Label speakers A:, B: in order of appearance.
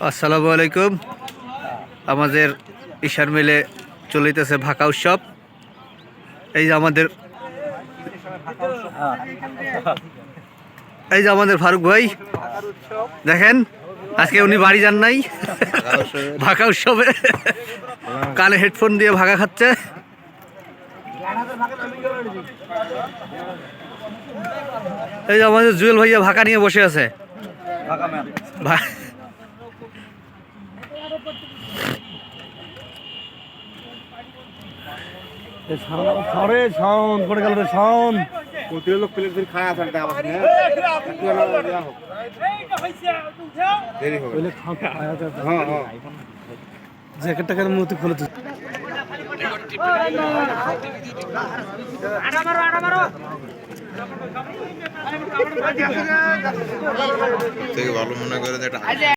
A: আসসালামু আলাইকুম। আমাদের ঈশান মিলে চলিতেছে ভাকা উৎসব। এই যে আমাদের ফারুক ভাই, দেখেন আজকে উনি বাড়ি যান নাই ভাকা উৎসবে, কানে হেডফোন দিয়ে ভাগা খাচ্ছে। এই যে আমাদের জুয়েল ভাইয়া ভাকা নিয়ে বসে আছে। জ্যাকেটটাকে মতি খুলে
B: ভালো মনে করে